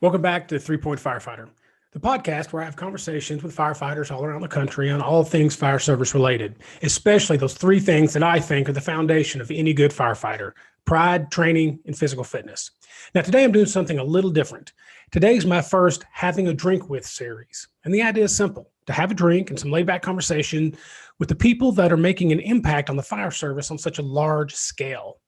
Welcome back to 3-Point Firefighter, the podcast where I have conversations with firefighters all around the country on all things fire service related, especially those three things that I think are the foundation of any good firefighter: pride, training, and physical fitness. Now, today I'm doing something a little different. Today's my first Having a Drink With series. And the idea is simple: to have a drink and some laid back conversation with the people that are making an impact on the fire service on such a large scale.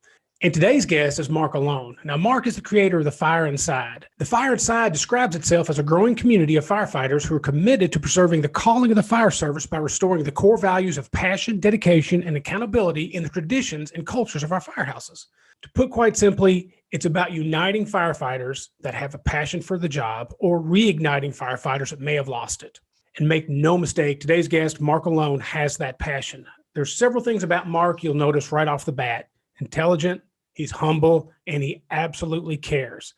And today's guest is Marc Aloan. Now, Marc is the creator of The Fire Inside. The Fire Inside describes itself as a growing community of firefighters who are committed to preserving the calling of the fire service by restoring the core values of passion, dedication, and accountability in the traditions and cultures of our firehouses. To put quite simply, it's about uniting firefighters that have a passion for the job or reigniting firefighters that may have lost it. And make no mistake, today's guest, Marc Aloan, has that passion. There's several things about Marc you'll notice right off the bat: intelligent, he's humble, and he absolutely cares.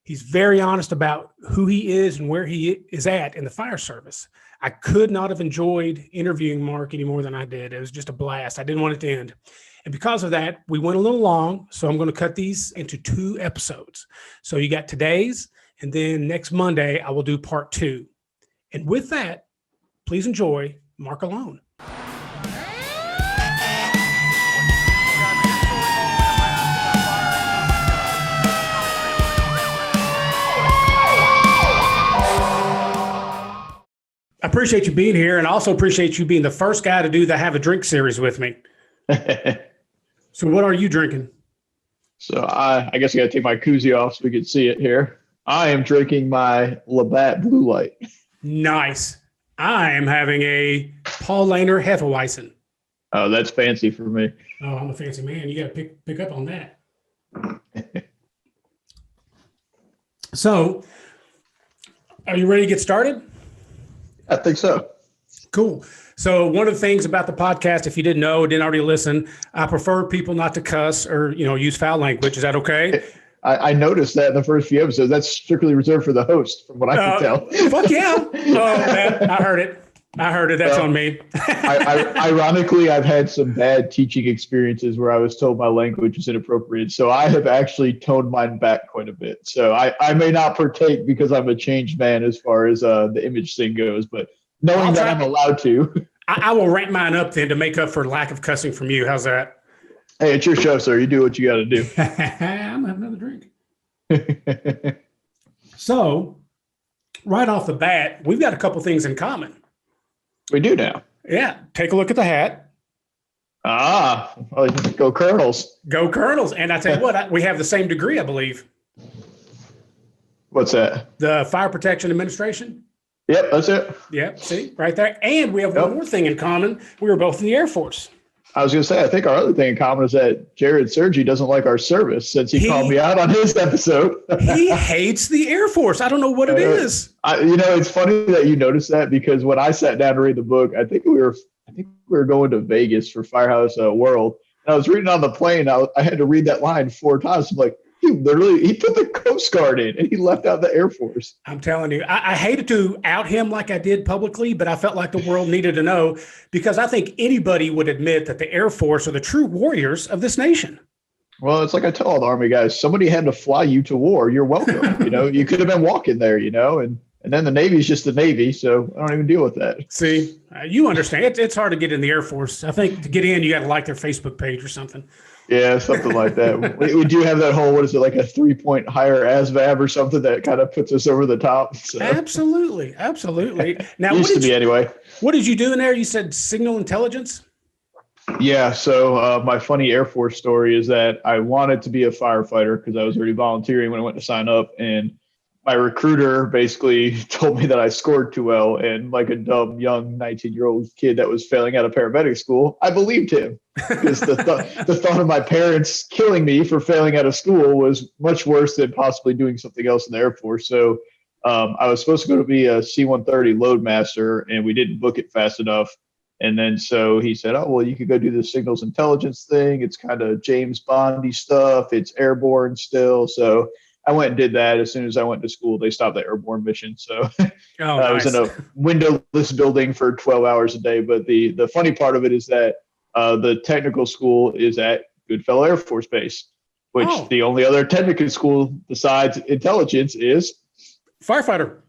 He's very honest about who he is and where he is at in the fire service. I could not have enjoyed interviewing Marc any more than I did. It was just a blast. I didn't want it to end. And because of that, we went a little long, so I'm going to cut these into 2 episodes. So you got today's, and then next Monday, I will do part 2. And with that, please enjoy Marc Aloan. I appreciate you being here, and I also appreciate you being the first guy to do the Have a Drink series with me. So what are you drinking? So I guess I got to take my koozie off so we can see it here. I am drinking my Labatt Blue Light. Nice. I am having a Paul Lehner Hefeweizen. Oh, that's fancy for me. Oh, I'm a fancy man. You got to pick up on that. So, are you ready to get started? I think so. Cool. So one of the things about the podcast, if you didn't know, didn't already listen, I prefer people not to cuss or, use foul language. Is that okay? I noticed that in the first few episodes. That's strictly reserved for the host, from what I can tell. Fuck yeah. Oh, man, I heard it. That's on me. Ironically, I've had some bad teaching experiences where I was told my language is inappropriate. So I have actually toned mine back quite a bit. So I may not partake because I'm a changed man as far as the image thing goes, but knowing that I'm allowed to. I will rank mine up then to make up for lack of cussing from you. How's that? Hey, it's your show, sir. You do what you got to do. I'm having another drink. So right off the bat, we've got a couple things in common. We do now. Yeah. Take a look at the hat. Go Colonels. Go Colonels. And I tell you what, we have the same degree, I believe. What's that? The Fire Protection Administration. Yep, that's it. Yep, see, right there. And we have one more thing in common. We were both in the Air Force. I was going to say, I think our other thing in common is that Jared Sergi doesn't like our service since he called me out on his episode. He hates the Air Force. I don't know what it is. It's funny that you noticed that, because when I sat down to read the book, I think we were going to Vegas for Firehouse World. And I was reading on the plane. I had to read that line 4 times. I'm like, he put the Coast Guard in and he left out the Air Force. I'm telling you, I hated to out him like I did publicly, but I felt like the world needed to know, because I think anybody would admit that the Air Force are the true warriors of this nation. Well, it's like I tell all the Army guys, somebody had to fly you to war. You're welcome. You could have been walking there, and then the Navy's just the Navy. So I don't even deal with that. See, you understand. It's hard to get in the Air Force. I think to get in, you got to like their Facebook page or something. Yeah, something like that. We do have that whole, what is it, like a 3-point higher ASVAB or something that kind of puts us over the top. So. Absolutely. Now, used to be anyway. What did you do in there? You said signal intelligence? Yeah, so my funny Air Force story is that I wanted to be a firefighter because I was already volunteering when I went to sign up, and my recruiter basically told me that I scored too well, and like a dumb young 19-year-old kid that was failing out of paramedic school, I believed him, because the thought of my parents killing me for failing out of school was much worse than possibly doing something else in the Air Force. So I was supposed to go to be a C-130 loadmaster, and we didn't book it fast enough. And then so he said, oh, well, you could go do the signals intelligence thing. It's kind of James Bondy stuff. It's airborne still. So I went and did that. As soon as I went to school, they stopped the airborne mission. So I was in a windowless building for 12 hours a day. But the funny part of it is that the technical school is at Goodfellow Air Force Base, which the only other technical school besides intelligence is Firefighter.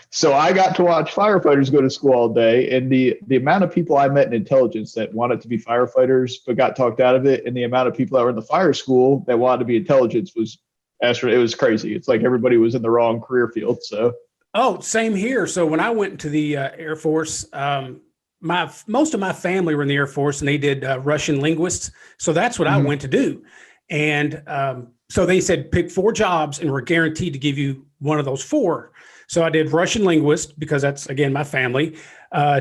So I got to watch firefighters go to school all day, and the amount of people I met in intelligence that wanted to be firefighters but got talked out of it, and the amount of people that were in the fire school that wanted to be intelligence was it was crazy. It's like everybody was in the wrong career field. So Same here. So when I went into the Air Force, most of my family were in the Air Force, and they did Russian linguists. So that's what I went to do. And so they said pick 4 jobs, and we're guaranteed to give you one of those 4. So I did Russian linguist because that's, again, my family.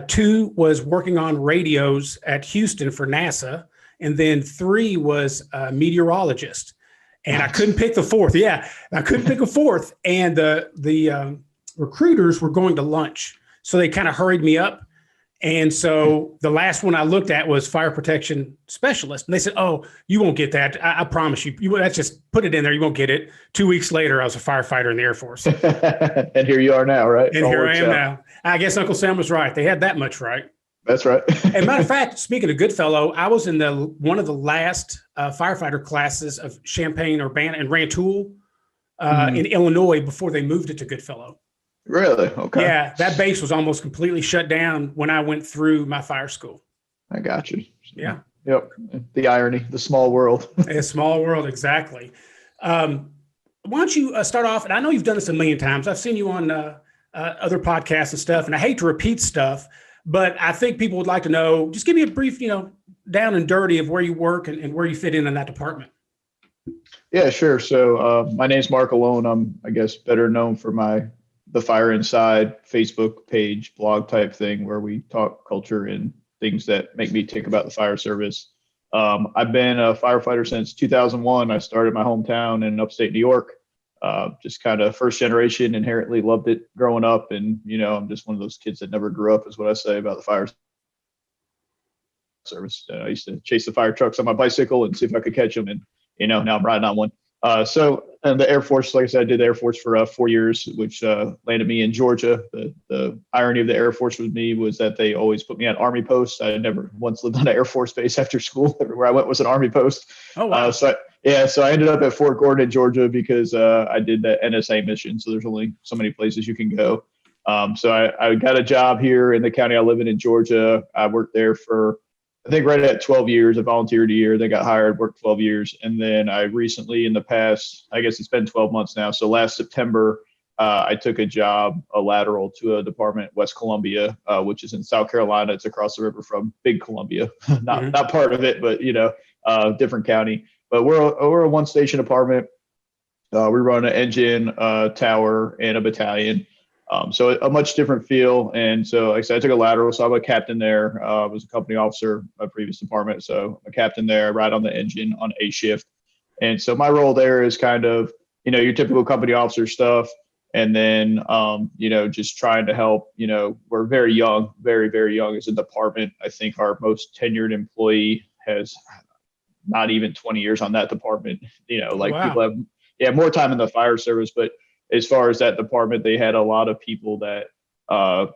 2 was working on radios at Houston for NASA. And then 3 was meteorologist. And I couldn't pick the 4th. Yeah, I couldn't pick a 4th. And the recruiters were going to lunch. So they kind of hurried me up. And so the last one I looked at was fire protection specialist. And they said, oh, you won't get that. I promise you. That's just put it in there. You won't get it. 2 weeks later, I was a firefighter in the Air Force. And here you are now, right? And here I am now. I guess Uncle Sam was right. They had that much right. That's right. And matter of fact, speaking of Goodfellow, I was in one of the last firefighter classes of Champaign-Urbana and Rantoul in Illinois before they moved it to Goodfellow. Really? Okay. Yeah, that base was almost completely shut down when I went through my fire school. I got you. Yeah. Yep. The irony, the small world. A small world, exactly. Why don't you start off? And I know you've done this a million times. I've seen you on other podcasts and stuff, and I hate to repeat stuff, but I think people would like to know. Just give me a brief, down and dirty of where you work and where you fit in that department. Yeah, sure. So my name's Marc Aloan. I'm, I guess, better known for the Fire Inside Facebook page, blog type thing where we talk culture and things that make me think about the fire service. I've been a firefighter since 2001. I started my hometown in upstate New York. Just kind of first generation, inherently loved it growing up. And, I'm just one of those kids that never grew up, is what I say about the fire service. I used to chase the fire trucks on my bicycle and see if I could catch them. And, now I'm riding on one. And the Air Force, like I said, I did the Air Force for 4 years, which landed me in Georgia. The irony of the Air Force with me was that they always put me on Army posts. I never once lived on an Air Force base after school. Everywhere I went was an Army post. Oh, wow. So I ended up at Fort Gordon, Georgia, because I did the NSA mission. So there's only so many places you can go. So I got a job here in the county I live in Georgia. I worked there for, I think, right at 12 years. I volunteered a year, then got hired, worked 12 years. And then I recently, in the past, I guess it's been 12 months now. So last September, I took a lateral to a department, West Columbia, which is in South Carolina. It's across the river from Big Columbia, not part of it, but, different county. But we're a 1-station department. We run an engine, tower, and a battalion. So a much different feel. And so, like I said, I took a lateral. So I'm a captain there. I was a company officer, my previous department. So I'm a captain there, ride on the engine on A shift. And so my role there is kind of, your typical company officer stuff. And then, just trying to help, we're very young, very, very young as a department. I think our most tenured employee has not even 20 years on that department. Wow. People have more time in the fire service, but as far as that department, they had a lot of people that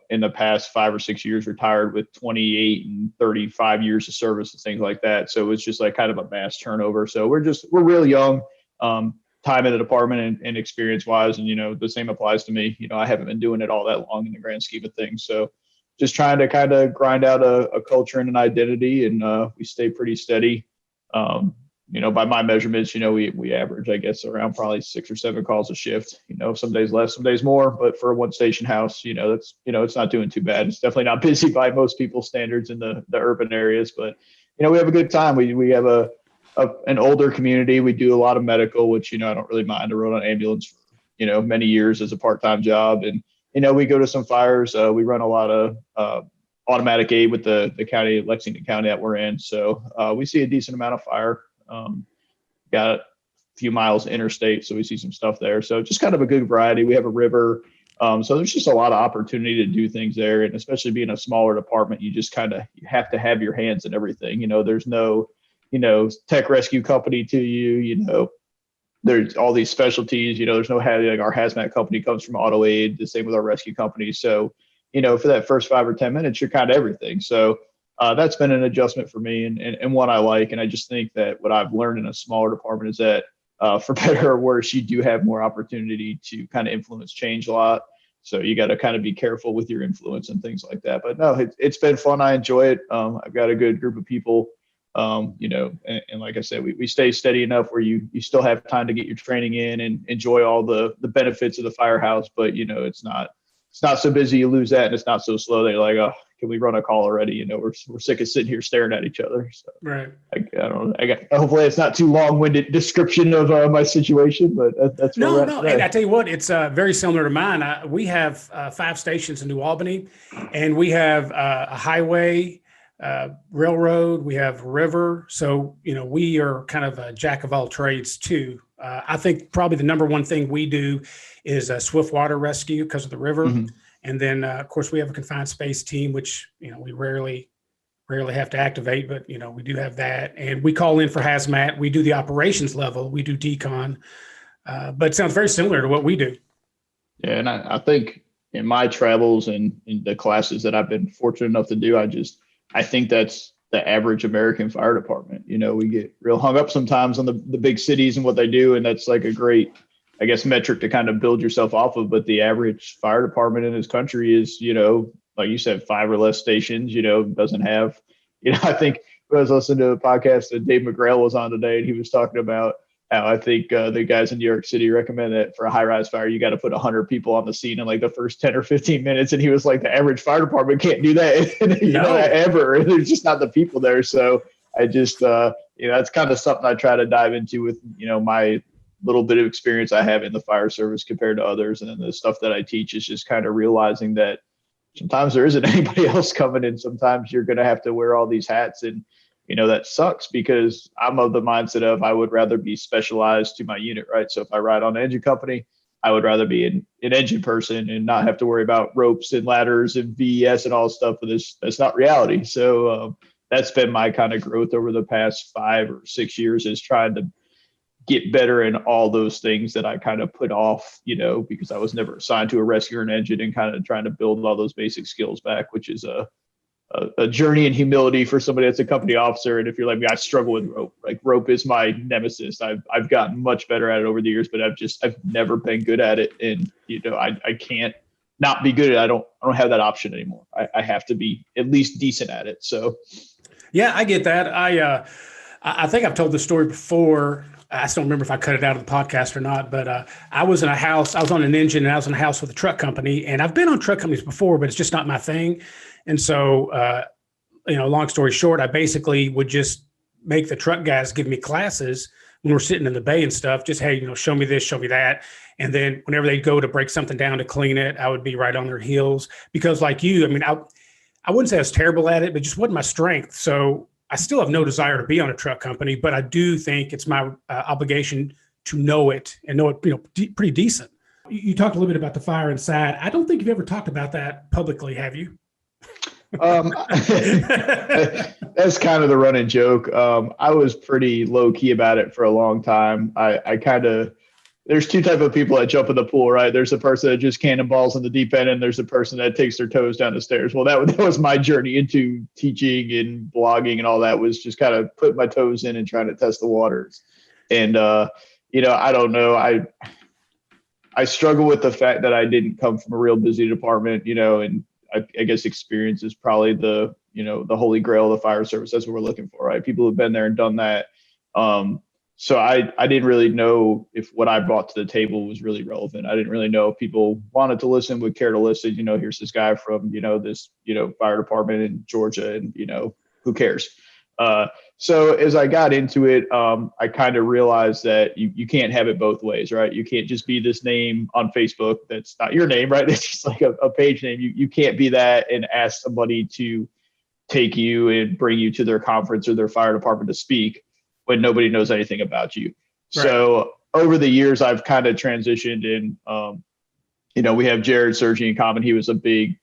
in the past 5 or 6 years retired with 28 and 35 years of service and things like that. So it's just like kind of a mass turnover. So we're real young, time in the department and experience wise. And, the same applies to me. I haven't been doing it all that long in the grand scheme of things. So just trying to kind of grind out a culture and an identity, and we stay pretty steady. By my measurements, we average, I guess, around probably 6 or 7 calls a shift, some days less, some days more, but for a 1-station house, that's, it's not doing too bad. It's definitely not busy by most people's standards in the urban areas, but, we have a good time. We have an older community. We do a lot of medical, which, I don't really mind. I rode an ambulance for, many years as a part-time job. And, we go to some fires. We run a lot of, automatic aid with the county, Lexington County that we're in. So we see a decent amount of fire. Got a few miles interstate, so we see some stuff there. So just kind of a good variety. We have a river. So there's just a lot of opportunity to do things there. And especially being a smaller department, you just you have to have your hands in everything. There's no, tech rescue company to you, there's all these specialties, there's no, like our hazmat company comes from auto aid, the same with our rescue company. So, for that first 5 or 10 minutes, you're kind of everything. So that's been an adjustment for me and one I like. And I just think that what I've learned in a smaller department is that for better or worse, you do have more opportunity to kind of influence change a lot. So you got to kind of be careful with your influence and things like that. But no, it's been fun. I enjoy it. I've got a good group of people, and like I said, we stay steady enough where you still have time to get your training in and enjoy all the benefits of the firehouse. But, it's not so busy you lose that, and it's not so slow that you're like, oh, can we run a call already? We're sick of sitting here staring at each other. So Right. I don't know. Hopefully it's not too long-winded description of my situation, but that's no. And I tell you what, it's very similar to mine. We have 5 stations in New Albany, and we have a highway, railroad, we have river. So, we are kind of a jack of all trades too. I think probably the number one thing we do is swift water rescue because of the river. Mm-hmm. And then, of course, we have a confined space team, which, we rarely have to activate, but, we do have that. And we call in for hazmat. We do the operations level. We do decon. But it sounds very similar to what we do. Yeah, and I think in my travels and in the classes that I've been fortunate enough to do, I think that's the average American fire department. We get real hung up sometimes on the big cities and what they do, and that's like a great, I guess, metric to kind of build yourself off of. But the average fire department in this country is, like you said, 5 or less stations, doesn't have, I think I was listening to a podcast that Dave McGrail was on today, and he was talking about how I think the guys in New York City recommend that for a high-rise fire, you got to put 100 people on the scene in like the first 10 or 15 minutes. And he was like, the average fire department can't do that, ever. There's just not the people there. So I just, that's kind of something I try to dive into with, my little bit of experience I have in the fire service compared to others. And then the stuff that I teach is just kind of realizing that sometimes there isn't anybody else coming in. Sometimes you're going to have to wear all these hats, and, that sucks because I'm of the mindset of I would rather be specialized to my unit, right? So if I ride on an engine company, I would rather be an engine person and not have to worry about ropes and ladders and VES and all stuff. But that's not reality. So that's been my kind of growth over the past 5 or 6 years, is trying to get better in all those things that I kind of put off, because I was never assigned to a rescue or an engine, and kind of trying to build all those basic skills back, which is a journey in humility for somebody that's a company officer. And if you're like me, I struggle with rope. Like, rope is my nemesis. I've gotten much better at it over the years, but I've never been good at it. And, I can't not be good at it. I don't have that option anymore. I have to be at least decent at it. So. Yeah, I get that. I think I've told this story before. I still remember if I cut it out of the podcast or not, but I was in a house, I was on an engine, and I was in a house with a truck company. And I've been on truck companies before, but it's just not my thing. And so, long story short, I basically would just make the truck guys give me classes when we're sitting in the bay and stuff. Just, hey, show me this, show me that. And then whenever they go to break something down to clean it, I would be right on their heels. Because like you, I wouldn't say I was terrible at it, but just wasn't my strength. So I still have no desire to be on a truck company, but I do think it's my obligation to know it and know it, pretty decent. You talked a little bit about the fire inside. I don't think you've ever talked about that publicly, have you? That's kind of the running joke. I was pretty low key about it for a long time. There's 2 types of people that jump in the pool, right? There's the person that just cannonballs in the deep end, and there's the person that takes their toes down the stairs. Well, that was my journey into teaching and blogging and all that, was just kind of putting my toes in and trying to test the waters. And, I don't know. I struggle with the fact that I didn't come from a real busy department, and I guess experience is probably the holy grail of the fire service. That's what we're looking for, right? People who've been there and done that. So I didn't really know if what I brought to the table was really relevant. I didn't really know if people wanted to listen, would care to listen. Here's this guy from, this, fire department in Georgia, and, who cares? So as I got into it, I kind of realized that you can't have it both ways, right? You can't just be this name on Facebook that's not your name, right? It's just like a page name. You can't be that and ask somebody to take you and bring you to their conference or their fire department to speak when nobody knows anything about you. Right. So over the years, I've kind of transitioned and, we have Jared Sergi in common. He was a big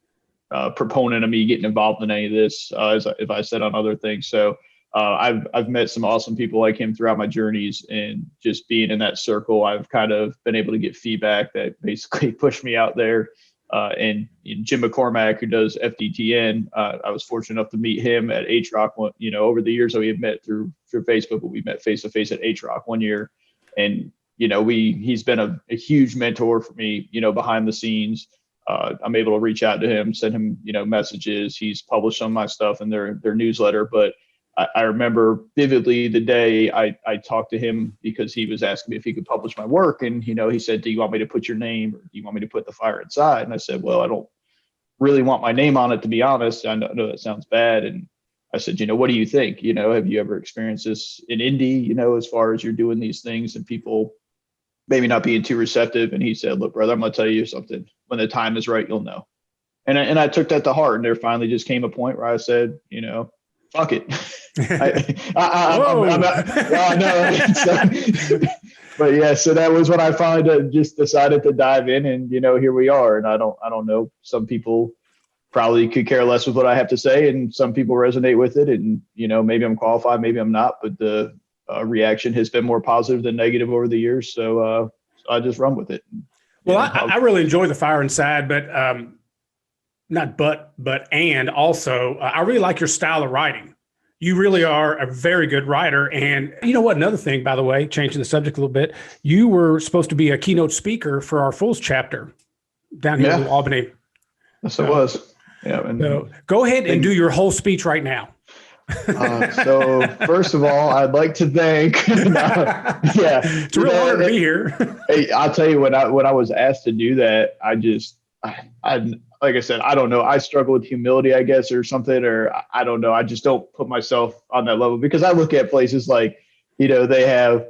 proponent of me getting involved in any of this, if I said on other things. So I've met some awesome people like him throughout my journeys, and just being in that circle, I've kind of been able to get feedback that basically pushed me out there. And Jim McCormack, who does FDTN, I was fortunate enough to meet him at HROC. Over the years that we had met through Facebook, but we met face to face at HROC one year. And, he's been a huge mentor for me, behind the scenes. I'm able to reach out to him, send him, messages. He's published some of my stuff in their newsletter, but I remember vividly the day I talked to him because he was asking me if he could publish my work. And, he said, do you want me to put your name, or do you want me to put The Fire Inside? And I said, well, I don't really want my name on it, to be honest. I know that sounds bad. And I said, what do you think? Have you ever experienced this in Indy, as far as you're doing these things and people maybe not being too receptive? And he said, look, brother, I'm going to tell you something. When the time is right, you'll know. And I took that to heart. And there finally just came a point where I said, fuck it. But yeah, so that was when I finally just decided to dive in, and here we are. And I don't know. Some people probably could care less with what I have to say, and some people resonate with it. And maybe I'm qualified, maybe I'm not. But the reaction has been more positive than negative over the years. So I just run with it. Well, I really enjoy The Fire Inside, but and also I really like your style of writing. You really are a very good writer. And you know what? Another thing, by the way, changing the subject a little bit, you were supposed to be a keynote speaker for our Fools chapter down here in Albany. Yes, it was. Yeah. So go ahead and do your whole speech right now. So first of all, I'd like to thank. It's a real honor to be here. Hey, I'll tell you, when I was asked to do that, I like I said, I don't know. I struggle with humility, I guess, or something, or I don't know. I just don't put myself on that level, because I look at places like, they have,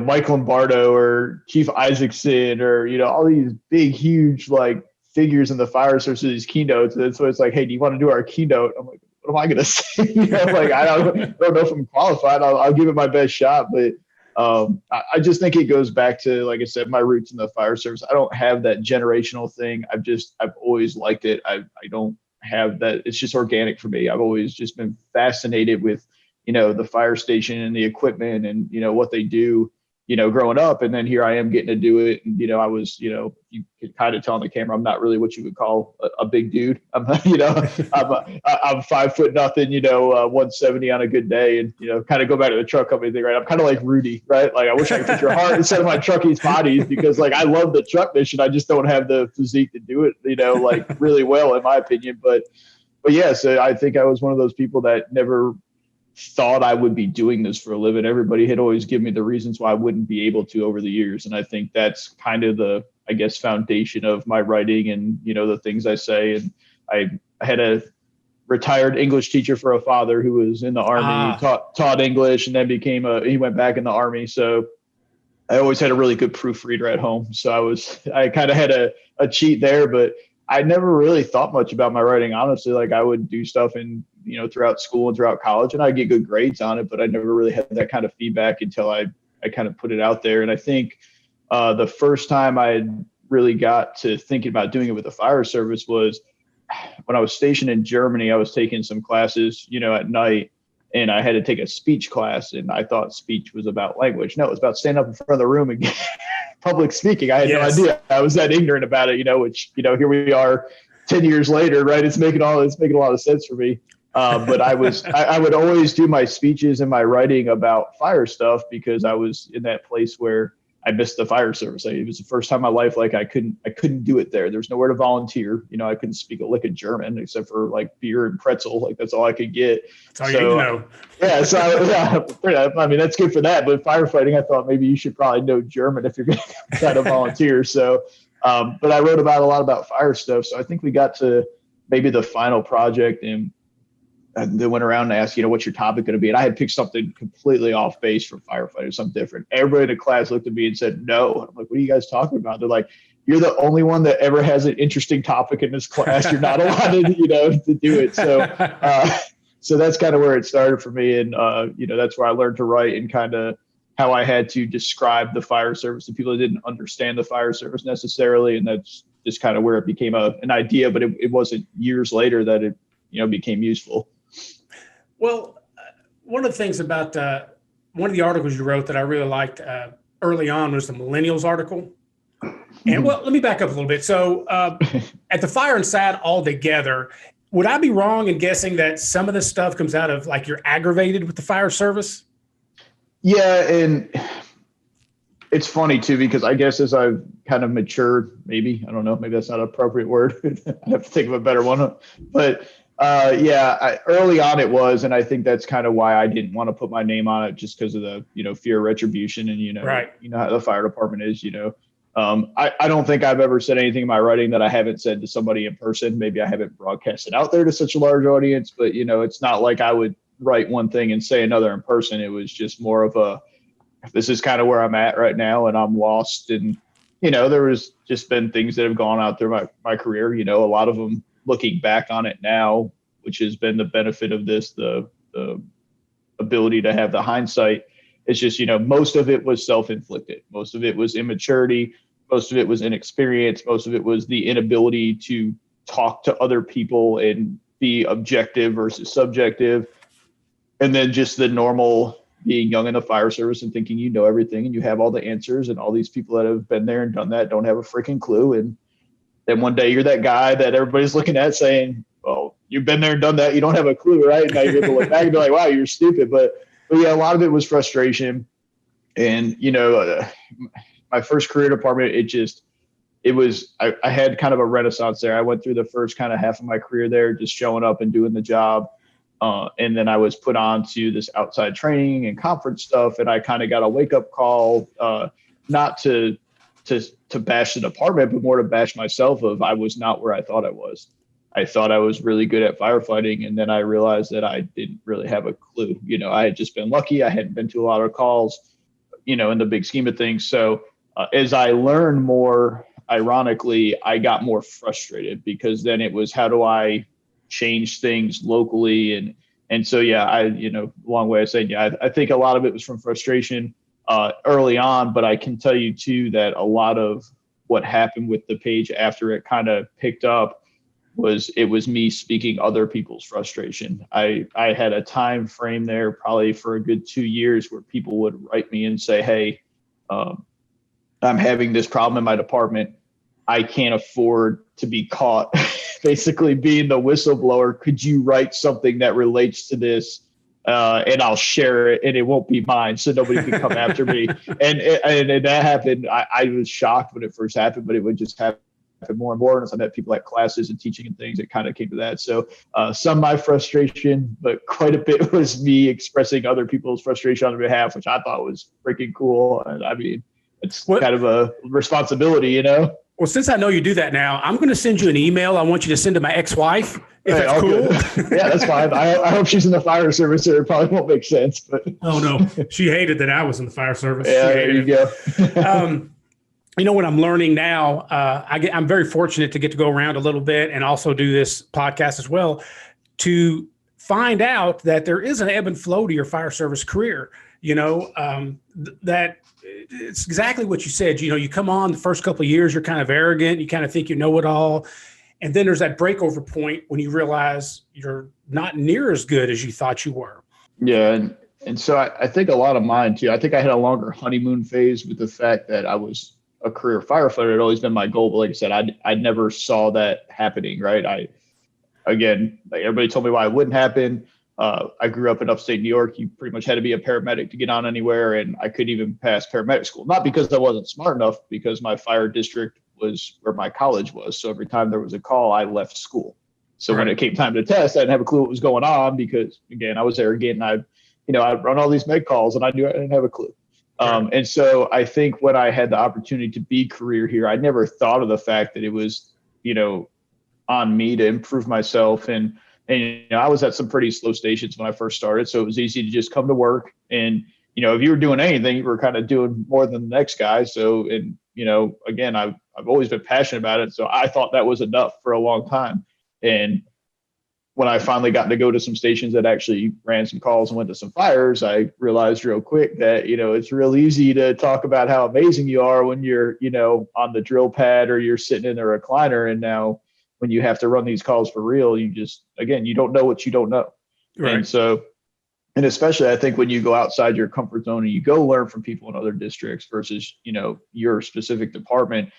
Mike Lombardo or Chief Isaacson or, all these big, huge, like, figures in the fire service, these keynotes. And so it's like, hey, do you want to do our keynote? I'm like, what am I going to say? Like, I don't know if I'm qualified. I'll give it my best shot. But I just think it goes back to, like I said, my roots in the fire service. I don't have that generational thing. I've always liked it. I don't have that. It's just organic for me. I've always just been fascinated with, the fire station and the equipment and, what they do, growing up. And then here I am getting to do it. And, I was, you can kind of tell on the camera, I'm not really what you would call a big dude. I'm 5 foot nothing, 170 on a good day. And, kind of go back to the truck company thing, right? I'm kind of like Rudy, right? Like, I wish I could put your heart instead of my truckies' bodies, because like, I love the truck mission. I just don't have the physique to do it, like really well, in my opinion. But yeah, so I think I was one of those people that never thought I would be doing this for a living. Everybody had always given me the reasons why I wouldn't be able to over the years. And I think that's kind of the, I guess, foundation of my writing and, the things I say. And I had a retired English teacher for a father who was in the Army, taught English, and then he went back in the Army. So I always had a really good proofreader at home. So I kind of had a cheat there, but I never really thought much about my writing, honestly. Like, I would do stuff throughout school and throughout college, and I'd get good grades on it, but I never really had that kind of feedback until I kind of put it out there. And I think the first time I really got to thinking about doing it with the fire service was when I was stationed in Germany. I was taking some classes, at night, and I had to take a speech class, and I thought speech was about language. No, it was about standing up in front of the room and public speaking. I had no idea. I was that ignorant about it, which, here we are 10 years later, right? It's making a lot of sense for me. But I would always do my speeches and my writing about fire stuff, because I was in that place where I missed the fire service. It was the first time in my life, like, I couldn't do it there. There's nowhere to volunteer. I couldn't speak a lick of German except for like beer and pretzel. Like, that's all I could get. That's all you need to know. Yeah. So I mean, that's good for that. But firefighting, I thought maybe you should probably know German if you're going to try to volunteer. So, but I wrote a lot about fire stuff. So I think we got to maybe the final project, and they went around and asked, what's your topic going to be? And I had picked something completely off base for firefighters, something different. Everybody in the class looked at me and said, no. I'm like, what are you guys talking about? They're like, you're the only one that ever has an interesting topic in this class. You're not allowed to do it. So that's kind of where it started for me. And, that's where I learned to write, and kind of how I had to describe the fire service to people that didn't understand the fire service necessarily. And that's just kind of where it became an idea, but it wasn't years later that it, became useful. Well, one of the things about one of the articles you wrote that I really liked early on was the millennials article. And well, let me back up a little bit. So at the Fire Inside altogether, would I be wrong in guessing that some of this stuff comes out of, like, you're aggravated with the fire service? Yeah. And it's funny too, because I guess as I've kind of matured, maybe, I don't know, maybe that's not an appropriate word. I have to think of a better one, but early on it was, and I think that's kind of why I didn't want to put my name on it, just because of the, fear of retribution, and, Right. how the fire department is, I don't think I've ever said anything in my writing that I haven't said to somebody in person. Maybe I haven't broadcast it out there to such a large audience, but, it's not like I would write one thing and say another in person. It was just more of this is kind of where I'm at right now, and I'm lost. And, there was just been things that have gone out through my career, a lot of them looking back on it now, which has been the benefit of this, the ability to have the hindsight. It's just, most of it was self-inflicted. Most of it was immaturity. Most of it was inexperience. Most of it was the inability to talk to other people and be objective versus subjective. And then just the normal being young in the fire service and thinking you know everything and you have all the answers, and all these people that have been there and done that don't have a freaking clue. And then one day you're that guy that everybody's looking at saying, well, you've been there and done that. You don't have a clue, right? And now you get to look back and be like, wow, you're stupid. But yeah, a lot of it was frustration. And, my first career department, I had kind of a renaissance there. I went through the first kind of half of my career there, just showing up and doing the job. And then I was put on to this outside training and conference stuff. And I kind of got a wake up call, not to bash the department, but more to bash myself of I was not where I thought I was. I thought I was really good at firefighting. And then I realized that I didn't really have a clue. I had just been lucky. I hadn't been to a lot of calls, in the big scheme of things. So as I learned more, ironically, I got more frustrated, because then it was, how do I change things locally? And so, long way of saying, I think a lot of it was from frustration early on, but I can tell you too, that a lot of what happened with the page after it kind of picked up was me speaking other people's frustration. I had a time frame there probably for a good 2 years where people would write me and say, hey, I'm having this problem in my department. I can't afford to be caught basically being the whistleblower. Could you write something that relates to this? And I'll share it, and it won't be mine, so nobody can come after me. And that happened. I was shocked when it first happened, but it would just happen more and more. And as I met people at classes and teaching and things, it kind of came to that. So some of my frustration, but quite a bit was me expressing other people's frustration on their behalf, which I thought was freaking cool. And I mean, it's kind of a responsibility, Well, since I know you do that now, I'm going to send you an email. I want you to send to my ex-wife, if that's cool. Yeah, that's fine. I hope she's in the fire service, or it probably won't make sense. But oh no, she hated that I was in the fire service. Yeah, there you go. What I'm learning now, I'm very fortunate to get to go around a little bit and also do this podcast as well, to find out that there is an ebb and flow to your fire service career. That it's exactly what you said. You come on the first couple of years, you're kind of arrogant. You kind of think you know it all. And then there's that breakover point when you realize you're not near as good as you thought you were. Yeah. And so I think a lot of mine too, I think I had a longer honeymoon phase with the fact that I was a career firefighter. It had always been my goal. But like I said, I never saw that happening. Right. Everybody told me why it wouldn't happen. I grew up in upstate New York. You pretty much had to be a paramedic to get on anywhere. And I couldn't even pass paramedic school, not because I wasn't smart enough, because my fire district was where my college was. So every time there was a call, I left school. So when it came time to test, I didn't have a clue what was going on, because again, I was arrogant, and I'd run all these med calls and I knew I didn't have a clue. And so I think when I had the opportunity to be career here, I never thought of the fact that it was, on me to improve myself. And I was at some pretty slow stations when I first started. So it was easy to just come to work. And, if you were doing anything, you were kind of doing more than the next guy. So, and, again, I've always been passionate about it. So I thought that was enough for a long time. And when I finally got to go to some stations that actually ran some calls and went to some fires, I realized real quick that, it's real easy to talk about how amazing you are when you're, on the drill pad or you're sitting in a recliner. And now when you have to run these calls for real, you just, again, you don't know what you don't know. Right. And so, and especially I think when you go outside your comfort zone and you go learn from people in other districts versus, your specific department,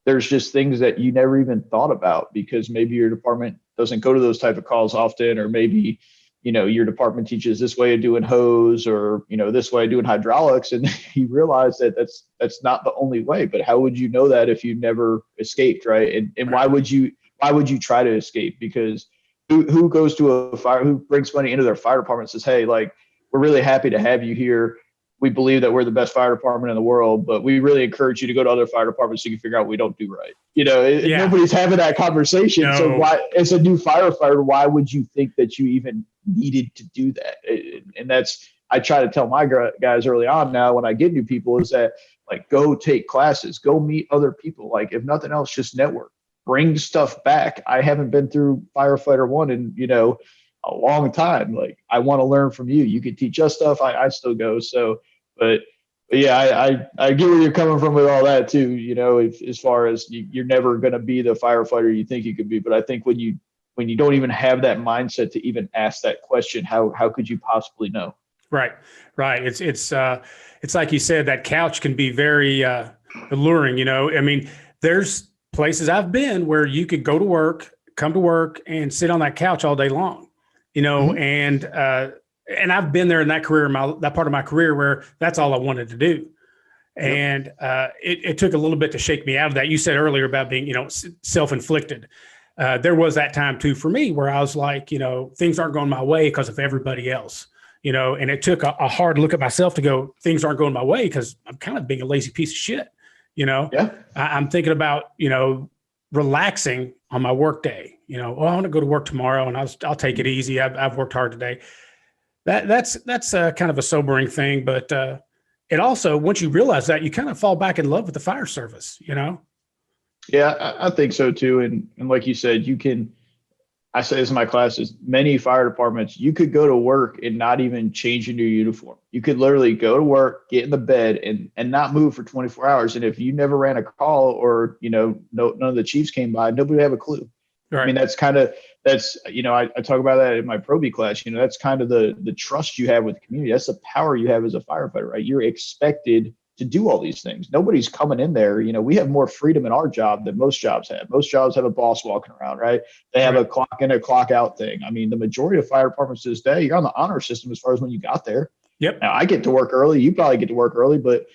there's just things that you never even thought about, because maybe your department doesn't go to those type of calls often, or maybe, your department teaches this way of doing hose, or, this way of doing hydraulics. And you realize that that's not the only way. But how would you know that if you never escaped, right? And Right. why would you try to escape? Because who goes to a fire, who brings money into their fire department and says, hey, like, we're really happy to have you here. We believe that we're the best fire department in the world, but we really encourage you to go to other fire departments so you can figure out what we don't do right. Yeah. Nobody's having that conversation. No. So why, as a new firefighter, why would you think that you even needed to do that? And I try to tell my guys early on now when I get new people is that, like, go take classes, go meet other people. Like, if nothing else, just network, bring stuff back. I haven't been through firefighter one in, a long time. Like, I want to learn from you. You can teach us stuff. I still go. So, but yeah, I get where you're coming from with all that too. As far as you're never going to be the firefighter you think you could be. But I think when you don't even have that mindset to even ask that question, how could you possibly know? Right. It's like you said, that couch can be very alluring. I mean, there's places I've been where you could go to work, come to work, and sit on that couch all day long. Mm-hmm. And I've been there in that career, that part of my career where that's all I wanted to do. And it took a little bit to shake me out of that. You said earlier about being, self-inflicted. There was that time too for me where I was like, things aren't going my way because of everybody else, and it took a hard look at myself to go, things aren't going my way because I'm kind of being a lazy piece of shit. I'm thinking about, relaxing on my work day, I want to go to work tomorrow and I'll take it easy. I've worked hard today. That's kind of a sobering thing, but it also, once you realize that, you kind of fall back in love with the fire service, Yeah, I think so too. And like you said, I say this in my classes, many fire departments, you could go to work and not even change into your uniform. You could literally go to work, get in the bed and not move for 24 hours. And if you never ran a call or, none of the chiefs came by, nobody would have a clue. Right. I mean, I talk about that in my Pro-B class, that's kind of the trust you have with the community. That's the power you have as a firefighter, right? You're expected to do all these things. Nobody's coming in there. We have more freedom in our job than most jobs have. Most jobs have a boss walking around, right? They have a clock in, a clock out thing. I mean, the majority of fire departments to this day, you're on the honor system as far as when you got there. Yep. Now I get to work early. You probably get to work early, but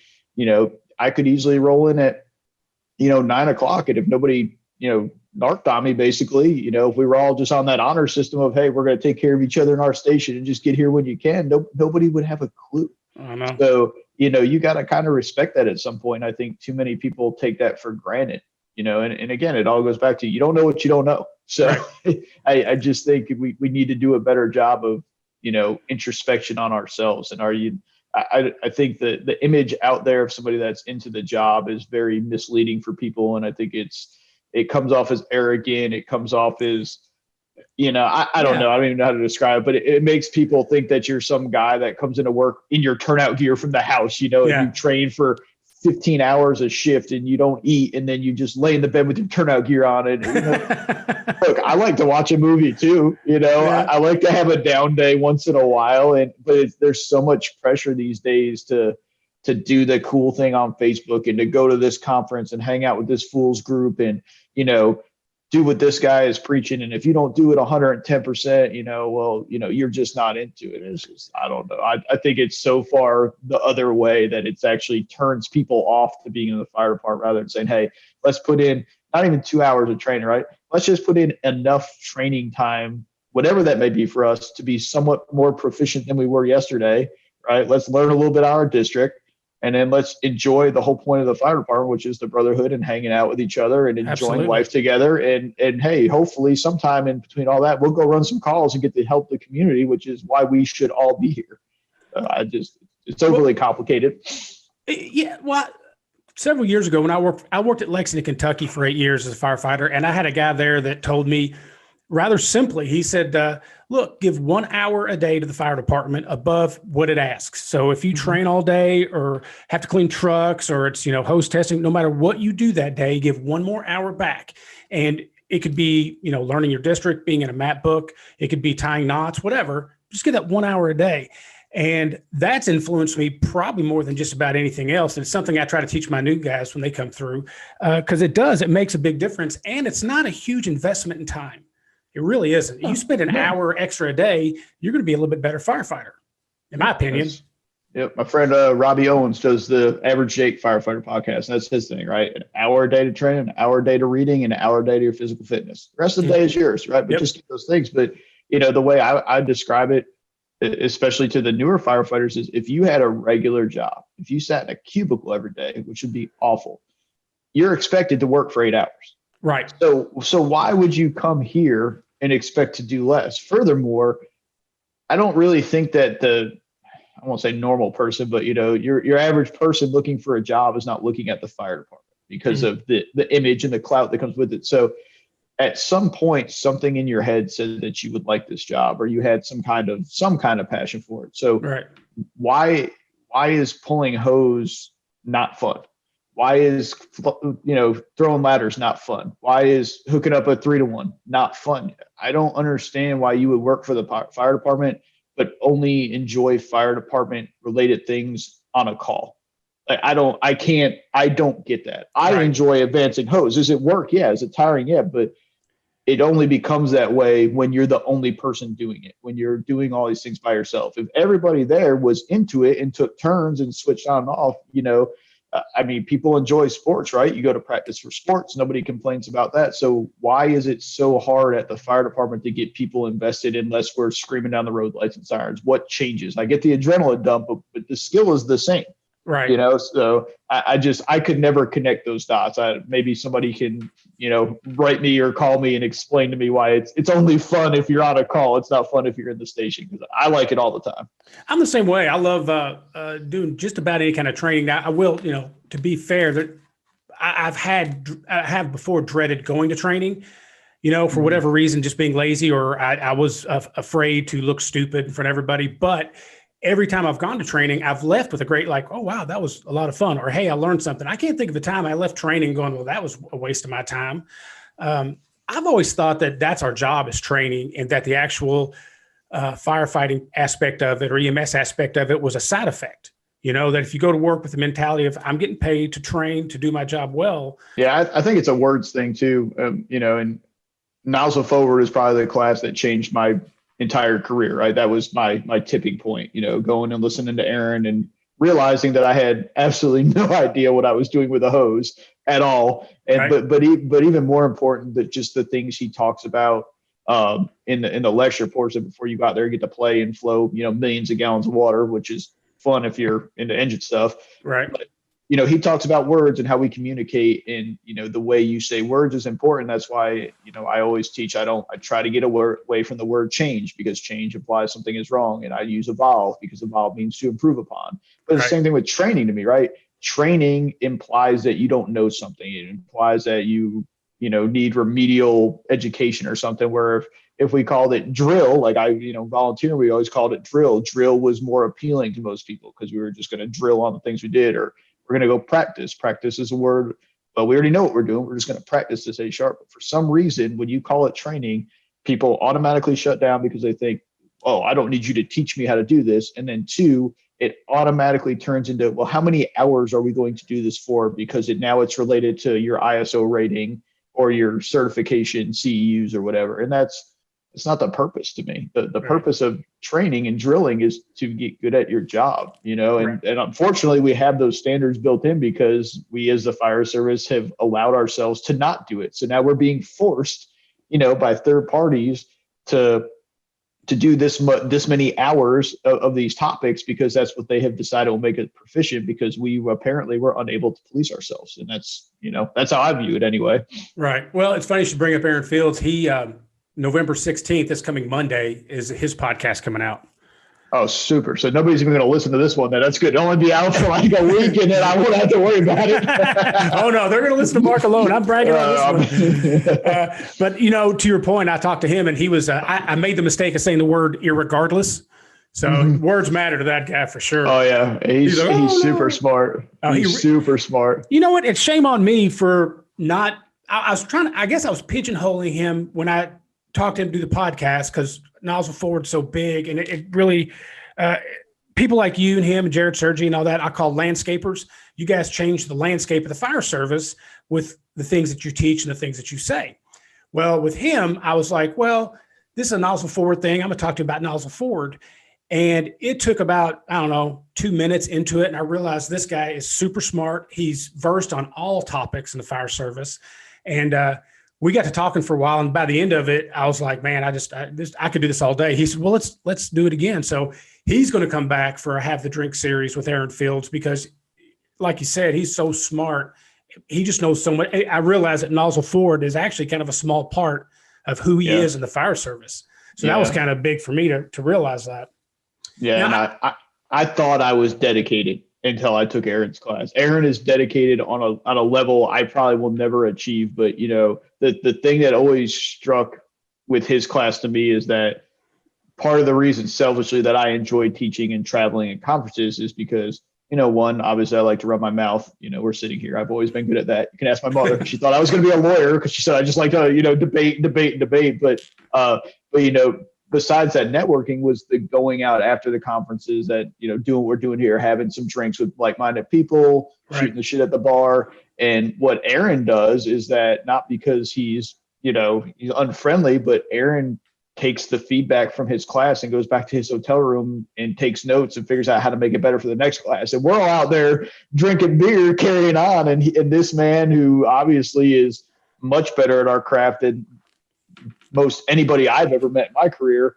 I could easily roll in at 9:00, and if nobody narked on me, basically, if we were all just on that honor system of, hey, we're going to take care of each other in our station and just get here when you can, nobody would have a clue. I know. So you got to kind of respect that at some point. I think too many people take that for granted, and again, it all goes back to, you don't know what you don't know. So right. I just think we need to do a better job of, introspection on ourselves. And I think that the image out there of somebody that's into the job is very misleading for people. And I think it comes off as arrogant. It comes off as, I don't know. I don't even know how to describe it, but it makes people think that you're some guy that comes into work in your turnout gear from the house, and you train for 15 hours a shift and you don't eat. And then you just lay in the bed with your turnout gear on it. Look, I like to watch a movie too. I like to have a down day once in a while. But there's so much pressure these days to do the cool thing on Facebook and to go to this conference and hang out with this fool's group and, do what this guy is preaching. And if you don't do it 110%, you're just not into it. It's just, I don't know. I think it's so far the other way that it's actually turns people off to being in the fire department rather than saying, hey, let's put in not even 2 hours of training, right? Let's just put in enough training time, whatever that may be for us, to be somewhat more proficient than we were yesterday, right? Let's learn a little bit on our district. And then let's enjoy the whole point of the fire department, which is the brotherhood and hanging out with each other and enjoying life together. And hey, hopefully sometime in between all that, we'll go run some calls and get to help the community, which is why we should all be here. It's overly complicated. Yeah. Well, several years ago when I worked at Lexington, Kentucky for 8 years as a firefighter. And I had a guy there that told me rather simply, he said, look, give 1 hour a day to the fire department above what it asks. So if you train all day or have to clean trucks or it's, hose testing, no matter what you do that day, give 1 more hour back. And it could be, learning your district, being in a map book. It could be tying knots, whatever. Just get that 1 hour a day. And that's influenced me probably more than just about anything else. And it's something I try to teach my new guys when they come through, because it makes a big difference. And it's not a huge investment in time. It It really isn't. You spend an hour extra a day, you're going to be a little bit better firefighter, in my opinion. Yep. My friend Robbie Owens does the Average Jake Firefighter podcast. And that's his thing, right? An hour a day to training, an hour a day to reading, and an hour a day to your physical fitness. The rest of the day is yours, right? But just those things. But, the way I describe it, especially to the newer firefighters, is if you had a regular job, if you sat in a cubicle every day, which would be awful, you're expected to work for 8 hours. Right. So why would you come here and expect to do less? Furthermore, I don't really think that I won't say normal person, but your average person looking for a job is not looking at the fire department because of the image and the clout that comes with it. So at some point, something in your head said that you would like this job, or you had some kind of passion for it. So why is pulling hose not fun? Why is throwing ladders not fun? Why is hooking up a 3-to-1 not fun? I don't understand why you would work for the fire department but only enjoy fire department related things on a call. Like I don't get that. I enjoy advancing hose. Does it work? Yeah. Is it tiring? Yeah. But it only becomes that way when you're the only person doing it, when you're doing all these things by yourself. If everybody there was into it and took turns and switched on and off, people enjoy sports, right? You go to practice for sports. Nobody complains about that. So why is it so hard at the fire department to get people invested unless we're screaming down the road, lights and sirens? What changes? I get the adrenaline dump, but the skill is the same. Right. So I could never connect those dots. Maybe somebody can, write me or call me and explain to me why it's only fun if you're on a call. It's not fun if you're in the station, because I like it all the time. I'm the same way. I love doing just about any kind of training. Now, I will, to be fair, that I have before dreaded going to training, for whatever reason, just being lazy, or I was afraid to look stupid in front of everybody. But every time I've gone to training, I've left with a great, oh, wow, that was a lot of fun. Or, hey, I learned something. I can't think of the time I left training going, well, that was a waste of my time. I've always thought that that's our job, is training, and that the actual firefighting aspect of it, or EMS aspect of it, was a side effect. That if you go to work with the mentality of, I'm getting paid to train, to do my job well. Yeah, I think it's a words thing too. And Nozzle Forward is probably the class that changed my entire career, right? That was my tipping point, going and listening to Aaron and realizing that I had absolutely no idea what I was doing with a hose at all. And but even more important, that just the things he talks about in the lecture portion before you got there, you get to play and flow, millions of gallons of water, which is fun if you're into engine stuff. Right. But, he talks about words and how we communicate, and, the way you say words is important. That's why, I always teach, I try to get away from the word change, because change implies something is wrong. And I use evolve because evolve means to improve upon. But the same thing with training to me, right? Training implies that you don't know something. It implies that you need remedial education or something, where if we called it drill, like volunteer, we always called it drill. Drill was more appealing to most people because we were just going to drill on the things we did, or we're going to go practice. Practice is a word, but we already know what we're doing. We're just going to practice to stay sharp. But for some reason, when you call it training, people automatically shut down because they think, oh, I don't need you to teach me how to do this. And then 2, it automatically turns into, well, how many hours are we going to do this for? Because now it's related to your ISO rating or your certification, CEUs or whatever. And it's not the purpose to me. The purpose of training and drilling is to get good at your job, and unfortunately we have those standards built in because we as the fire service have allowed ourselves to not do it. So now we're being forced, by third parties to do this many hours of these topics, because that's what they have decided will make it proficient, because we apparently were unable to police ourselves. And that's how I view it anyway. Right. Well, it's funny you should bring up Aaron Fields. He, November 16th, this coming Monday, is his podcast coming out. Oh, super. So nobody's even going to listen to this one. That's good. It'll only be out for like a week, and then I won't have to worry about it. Oh, no, they're going to listen to Marc Aloan. I'm bragging on this one. But, to your point, I talked to him, and he was, I made the mistake of saying the word irregardless. So words matter to that guy for sure. Oh, yeah. He's super smart. He's super smart. You know what? It's shame on me for not, I guess I was pigeonholing him when I talked to him to do the podcast, because Nozzle Forward's so big, and it really, people like you and him and Jared Sergi and all that, I call landscapers. You guys change the landscape of the fire service with the things that you teach and the things that you say. Well, with him, I was like, well, this is a nozzle forward thing. I'm going to talk to you about nozzle forward. And it took about, I don't know, 2 minutes into it. And I realized this guy is super smart. He's versed on all topics in the fire service. And we got to talking for a while. And by the end of it, I was like, man, I could do this all day. He said, well, let's do it again. So he's going to come back for a Have the Drink series with Aaron Fields because, like you said, he's so smart. He just knows so much. I realized that nozzle forward is actually kind of a small part of who he is in the fire service. So that was kind of big for me to realize that. Yeah, now, and I thought I was dedicated until I took Aaron's class. Aaron is dedicated on a level I probably will never achieve. But the thing that always struck with his class to me is that part of the reason selfishly that I enjoy teaching and traveling and conferences is because, one, obviously I like to run my mouth. We're sitting here. I've always been good at that. You can ask my mother. She thought I was going to be a lawyer because she said I just like to, debate. But besides that, networking was the going out after the conferences, that, doing what we're doing here, having some drinks with like-minded people, shooting the shit at the bar. And what Aaron does is that not because he's unfriendly, but Aaron takes the feedback from his class and goes back to his hotel room and takes notes and figures out how to make it better for the next class. And we're all out there drinking beer, carrying on. And this man, who obviously is much better at our craft than most anybody I've ever met in my career,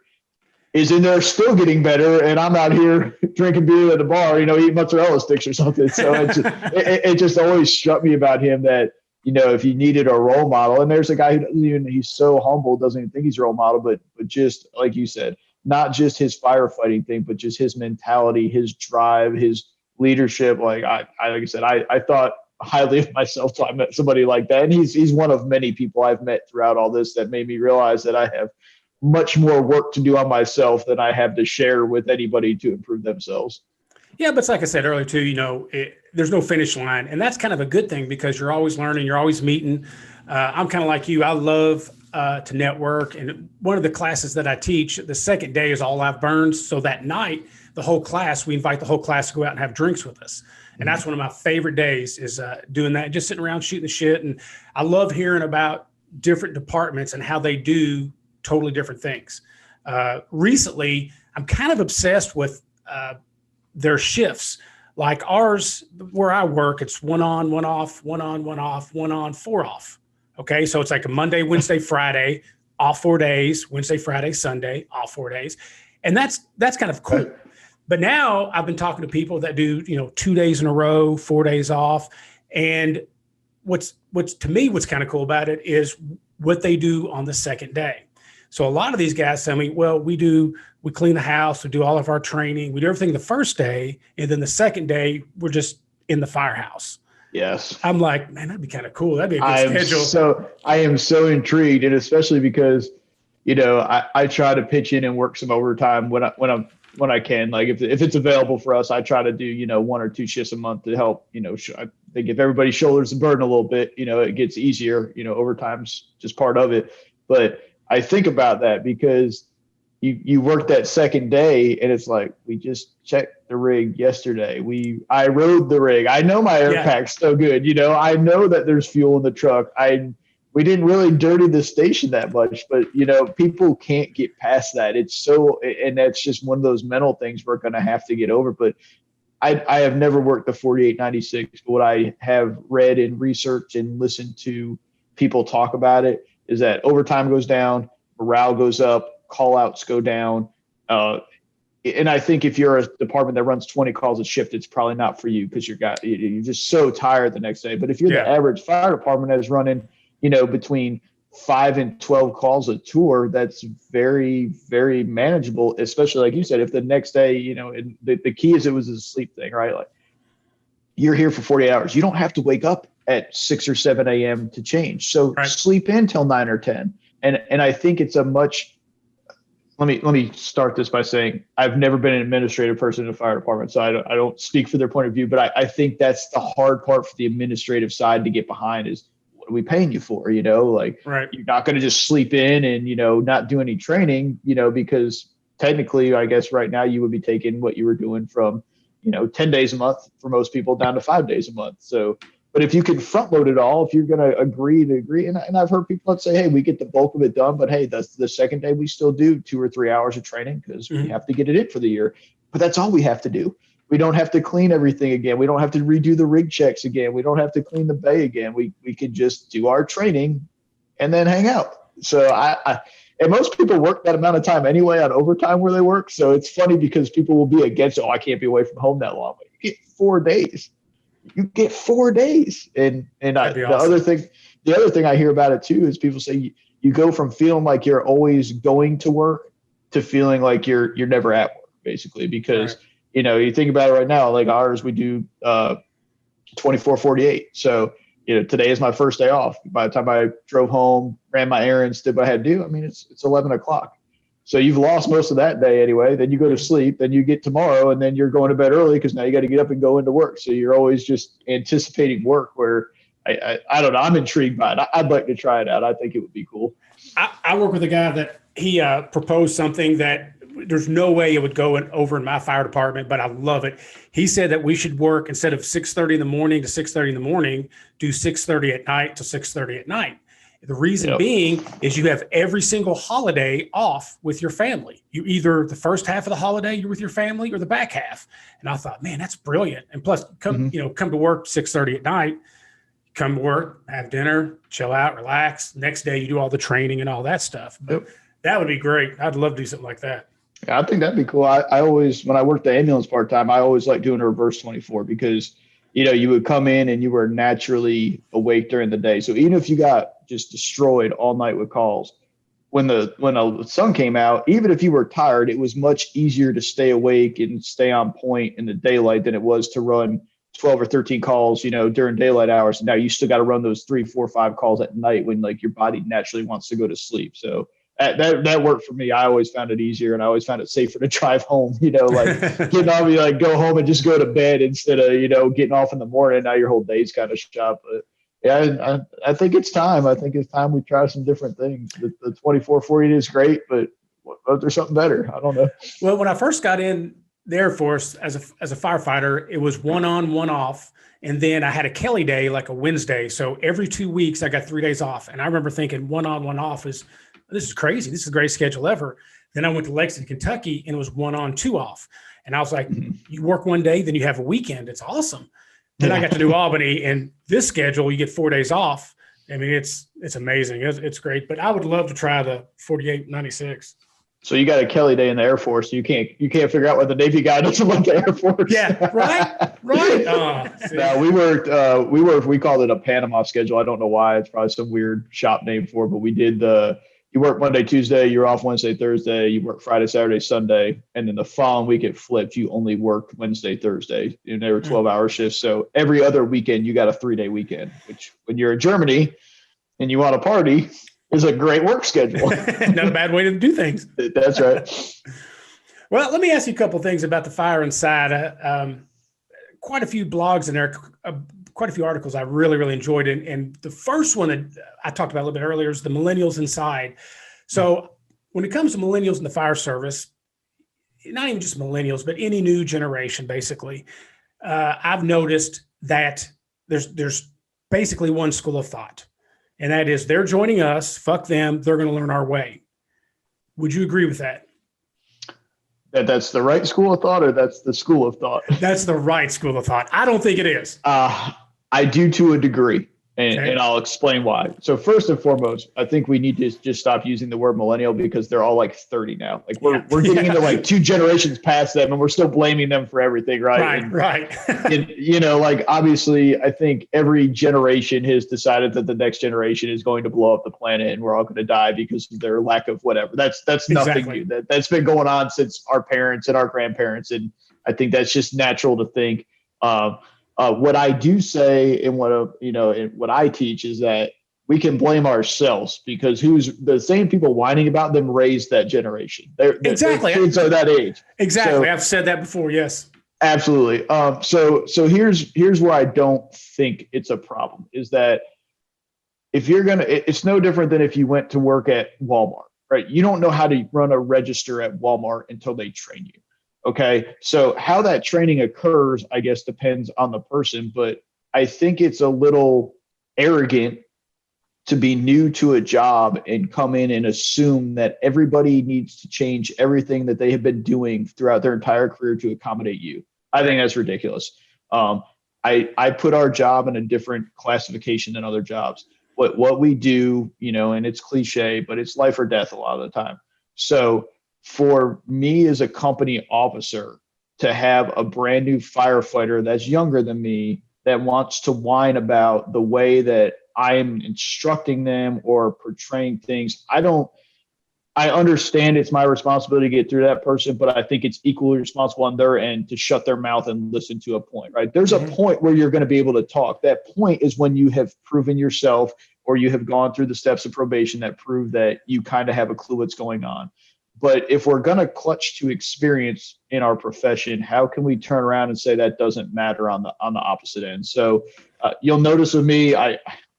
is in there still getting better. And I'm out here drinking beer at the bar, eating mozzarella sticks or something. So it just always struck me about him that, if you needed a role model, and there's a guy who he's so humble, doesn't even think he's a role model, but just like you said, not just his firefighting thing, but just his mentality, his drive, his leadership. Like I said, I thought highly of myself till I met somebody like that. And he's one of many people I've met throughout all this that made me realize that I have much more work to do on myself than I have to share with anybody to improve themselves. Yeah, but it's like I said earlier too, there's no finish line, and that's kind of a good thing because you're always learning, you're always meeting. I'm kind of like you. I love to network, and one of the classes that I teach, the second day is all out burns. So that night, we invite the whole class to go out and have drinks with us. And that's one of my favorite days is doing that, just sitting around shooting the shit. And I love hearing about different departments and how they do totally different things. Recently, I'm kind of obsessed with their shifts. Like ours, where I work, it's 1 on, 1 off, 1 on, 1 off, 1 on, 4 off. Okay. So it's like a Monday, Wednesday, Friday, off 4 days, Wednesday, Friday, Sunday, off 4 days. And that's kind of cool. But now I've been talking to people that do, 2 days in a row, 4 days off. And what's kind of cool about it is what they do on the second day. So a lot of these guys tell me, well, we clean the house, we do all of our training, we do everything the first day, and then the second day we're just in the firehouse. Yes. I'm like, man, that'd be kind of cool. That'd be a good schedule. I am so intrigued, and especially because, I try to pitch in and work some overtime when I can. Like if it's available for us, I try to do 1 or 2 shifts a month to help. I think if everybody shoulders the burden a little bit, it gets easier. Overtime's just part of it, but I think about that because you work that second day and it's like, we just checked the rig yesterday. I rode the rig. I know my air pack's so good. I know that there's fuel in the truck. We didn't really dirty the station that much, but people can't get past that. And that's just one of those mental things we're going to have to get over. But I have never worked the 4896, but what I have read and researched and listened to people talk about it is that overtime goes down, morale goes up, call outs go down. And I think if you're a department that runs 20 calls a shift, it's probably not for you because you're just so tired the next day. But if you're the average fire department that's running, between 5 and 12 calls a tour, that's very, very manageable, especially like you said, if the next day, and the key is it was a sleep thing, right? Like you're here for 48 hours. You don't have to wake up at 6 or 7 a.m. to change. So sleep in till 9 or 10. And I think it's a much, let me start this by saying I've never been an administrative person in a fire department, so I don't speak for their point of view, but I think that's the hard part for the administrative side to get behind is what are we paying you for? You're not going to just sleep in and, not do any training, because technically, I guess right now you would be taking what you were doing from, 10 days a month for most people down to 5 days a month. So But if you can front load it all, if you're going to agree to agree, and I've heard people that say, hey, we get the bulk of it done, but hey, that's the second day we still do 2 or 3 hours of training because we have to get it in for the year. But that's all we have to do. We don't have to clean everything again. We don't have to redo the rig checks again. We don't have to clean the bay again. We can just do our training and then hang out. So and most people work that amount of time anyway on overtime where they work. So it's funny because people will be against, I can't be away from home that long. But you get 4 days. You get 4 days. And That'd be awesome. awesome. The other thing I hear about it too is people say you go from feeling like you're always going to work to feeling like you're never at work, basically, because you think about it right now, like ours, we do 24/48. So today is my first day off. By the time I drove home, ran my errands, did what I had to do, I mean, it's 11 o'clock. So you've lost most of that day anyway. Then you go to sleep, then you get tomorrow, and then you're going to bed early because now you got to get up and go into work. So you're always just anticipating work where I don't know. I'm intrigued by it. I'd like to try it out. I think it would be cool. I work with a guy that he proposed something that there's no way it would go over in my fire department, but I love it. He said that we should work instead of 6:30 in the morning to 6:30 in the morning, do 6:30 at night to 6:30 at night. The reason being is you have every single holiday off with your family. You either the first half of the holiday you're with your family or the back half. And I thought, man, that's brilliant. And plus, come to work 6:30 at night, come to work, have dinner, chill out, relax. Next day you do all the training and all that stuff. But that would be great. I'd love to do something like that. Yeah, I think that'd be cool. I always, when I worked the ambulance part-time, I always like doing a reverse 24 because, you would come in and you were naturally awake during the day. So even if you got just destroyed all night with calls, when the sun came out, even if you were tired, it was much easier to stay awake and stay on point in the daylight than it was to run 12 or 13 calls, during daylight hours. Now you still got to run those 3, 4, 5 calls at night when like your body naturally wants to go to sleep. So that worked for me. I always found it easier, and I always found it safer to drive home, like getting off, like go home and just go to bed instead of, getting off in the morning. Now your whole day's kind of shot. But yeah, I think it's time. I think it's time we try some different things. The 24/48 is great, but what if there's something better? I don't know. Well, when I first got in the Air Force as a firefighter, it was 1 on, 1 off. And then I had a Kelly day, like a Wednesday. So every 2 weeks I got 3 days off. And I remember thinking 1 on, 1 off this is crazy. This is the greatest schedule ever. Then I went to Lexington, Kentucky, and it was 1 on, 2 off. And I was like, you work one day, then you have a weekend. It's awesome. Then I got to do Albany, and this schedule, you get 4 days off. I mean, it's amazing. It's great. But I would love to try the 48-96. So you got a Kelly day in the Air Force. So you can't figure out what the Navy guy doesn't like the Air Force. Yeah, right. No, we called it a Panama schedule. I don't know why. It's probably some weird shop name for it, but we did you work Monday, Tuesday, you're off Wednesday, Thursday, you work Friday, Saturday, Sunday, and then the following week it flipped. You only worked Wednesday, Thursday, and they were 12-hour shifts. So every other weekend you got a 3-day weekend, which when you're in Germany and you want to party is a great work schedule. Not a bad way to do things. That's right. Well, let me ask you a couple of things about the fire inside. Quite a few blogs in there, quite a few articles I really, really enjoyed. And the first one that I talked about a little bit earlier is the millennials inside. So when it comes to millennials in the fire service, not even just millennials, but any new generation, basically, I've noticed that there's basically one school of thought, and that is they're joining us, fuck them, they're going to learn our way. Would you agree with that? That's the right school of thought, or that's the school of thought? That's the right school of thought. I don't think it is. I do to a degree, and I'll explain why. So first and foremost, I think we need to just stop using the word millennial because they're all like 30 now. Like we're getting into like 2 generations past them, and we're still blaming them for everything, right? Right. And, like obviously, I think every generation has decided that the next generation is going to blow up the planet, and we're all going to die because of their lack of whatever. That's nothing new. That's been going on since our parents and our grandparents, and I think that's just natural to think. What I do say and what I teach is that we can blame ourselves because who's the same people whining about them raised that generation. Exactly. Their kids are that age. Exactly. So, I've said that before. Yes. Absolutely. So here's where I don't think it's a problem is that if you're it's no different than if you went to work at Walmart, right? You don't know how to run a register at Walmart until they train you. Okay. So how that training occurs, I guess, depends on the person, but I think it's a little arrogant to be new to a job and come in and assume that everybody needs to change everything that they have been doing throughout their entire career to accommodate you. I think that's ridiculous. I put our job in a different classification than other jobs. What we do, and it's cliche, but it's life or death a lot of the time. So for me as a company officer to have a brand new firefighter that's younger than me that wants to whine about the way that I'm instructing them or portraying things, I understand it's my responsibility to get through that person, but I think it's equally responsible on their end to shut their mouth and listen to a point, right? There's a point where you're going to be able to talk. That point is when you have proven yourself or you have gone through the steps of probation that prove that you kind of have a clue what's going on. But if we're going to clutch to experience in our profession, how can we turn around and say that doesn't matter on the opposite end? So you'll notice with me, I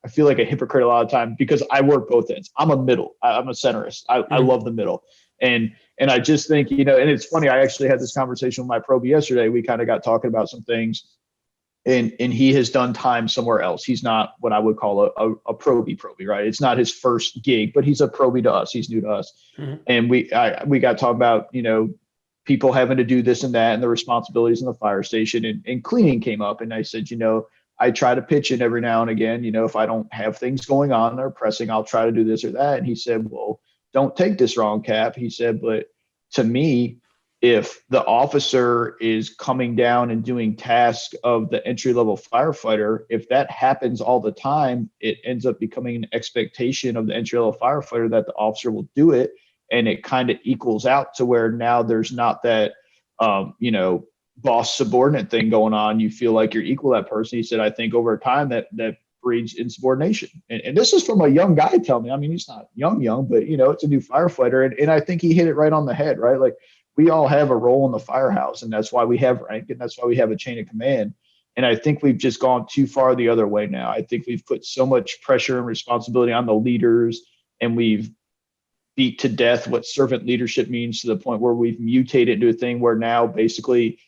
feel like a hypocrite a lot of time because I work both ends. I'm a middle. I'm a centerist. I love the middle. And I just think, and it's funny, I actually had this conversation with my probie yesterday. We kind of got talking about some things and he has done time somewhere else. He's not what I would call a probie, right? It's not his first gig, but he's a probie to us. He's new to us. Mm-hmm. And we got talking about, people having to do this and that and the responsibilities in the fire station and cleaning came up. And I said, I try to pitch in every now and again, if I don't have things going on or pressing, I'll try to do this or that. And he said, well, don't take this wrong, Cap. He said, but to me, if the officer is coming down and doing tasks of the entry-level firefighter, if that happens all the time, it ends up becoming an expectation of the entry-level firefighter that the officer will do it. And it kind of equals out to where now there's not that, boss subordinate thing going on. You feel like you're equal to that person. He said, I think over time that breeds insubordination. And this is from a young guy telling me, I mean, he's not young, but it's a new firefighter. And I think he hit it right on the head, right? Like we all have a role in the firehouse and that's why we have rank and that's why we have a chain of command. And I think we've just gone too far the other way now. I think we've put so much pressure and responsibility on the leaders and we've beat to death what servant leadership means to the point where we've mutated into a thing where now basically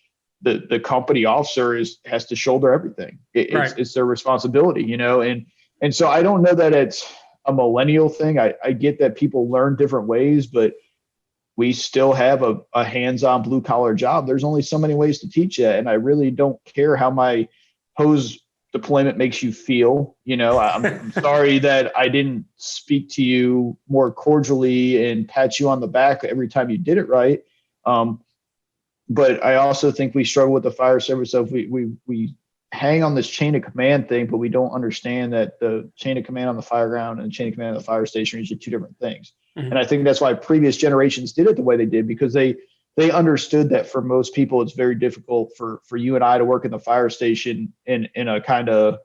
the company officer has to shoulder everything. It's their responsibility, and so I don't know that it's a millennial thing. I get that people learn different ways, but we still have a hands-on blue collar job. There's only so many ways to teach it. And I really don't care how my hose deployment makes you feel. I'm sorry that I didn't speak to you more cordially and pat you on the back every time you did it right. But I also think we struggle with the fire service of we hang on this chain of command thing, but we don't understand that the chain of command on the fire ground and the chain of command on the fire station are usually two different things. Mm-hmm. And I think that's why previous generations did it the way they did, because they understood that for most people, it's very difficult for you and I to work in the fire station in a kind of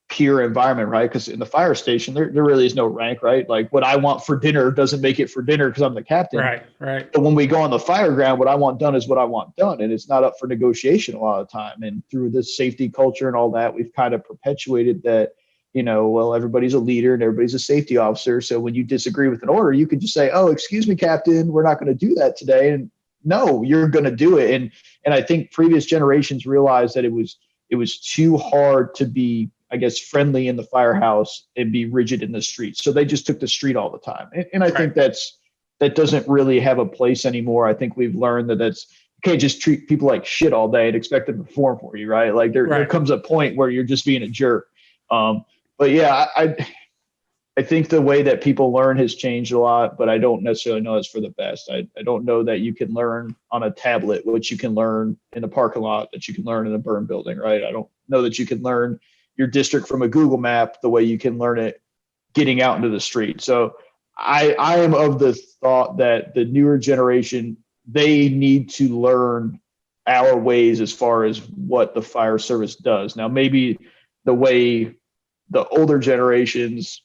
peer environment, right? Because in the fire station, there really is no rank, right? Like what I want for dinner doesn't make it for dinner because I'm the captain. Right. But when we go on the fire ground, what I want done is what I want done. And it's not up for negotiation a lot of the time. And through this safety culture and all that, we've kind of perpetuated that, everybody's a leader and everybody's a safety officer. So when you disagree with an order, you can just say, oh, excuse me, Captain, we're not going to do that today. And no, you're going to do it. And I think previous generations realized that it was too hard to be, I guess, friendly in the firehouse and be rigid in the street. So they just took the street all the time. And I think that doesn't really have a place anymore. I think we've learned that you can't just treat people like shit all day and expect them to perform for you, right? Like there comes a point where you're just being a jerk. But yeah, I think the way that people learn has changed a lot, but I don't necessarily know it's for the best. I don't know that you can learn on a tablet what you can learn in a parking lot, that you can learn in a burn building, right? I don't know that you can learn your district from a Google map the way you can learn it getting out into the street. So I am of the thought that the newer generation, they need to learn our ways as far as what the fire service does. Now, maybe the way the older generations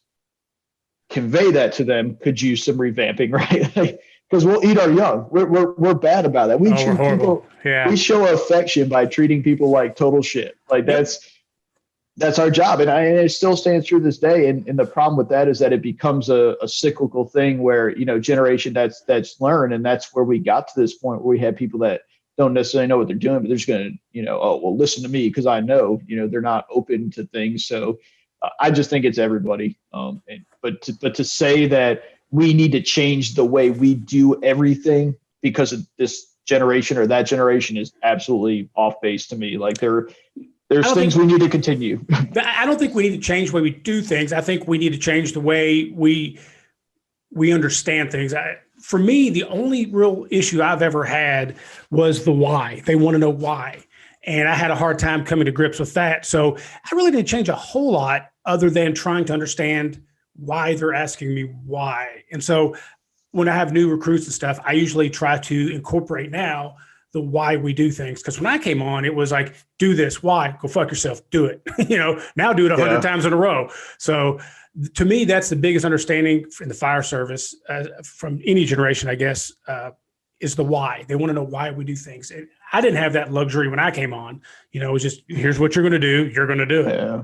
convey that to them could use some revamping, right? Because we'll eat our young. We're bad about that. We treat people. Yeah. We show affection by treating people like total shit. Like that's our job, and it still stands true this day. And the problem with that is that it becomes a cyclical thing where generation that's learned, and that's where we got to this point where we had people that don't necessarily know what they're doing, but they're just going to, oh, well, listen to me because I know, they're not open to things. So I just think it's everybody. But to say that we need to change the way we do everything because of this generation or that generation is absolutely off base to me. Like there's things we need to continue. I don't think we need to change the way we do things. I think we need to change the way we understand things. For me, the only real issue I've ever had was the why. They want to know why. And I had a hard time coming to grips with that. So I really didn't change a whole lot other than trying to understand why they're asking me why. And so when I have new recruits and stuff, I usually try to incorporate now the why we do things. Because when I came on, it was like, do this. Why? Go fuck yourself. Do it. Now do it 100 times in a row. So to me, that's the biggest understanding in the fire service from any generation, I guess, is the why. They want to know why we do things. I didn't have that luxury when I came on. It was just, here's what you're going to do. You're going to do it. Yeah.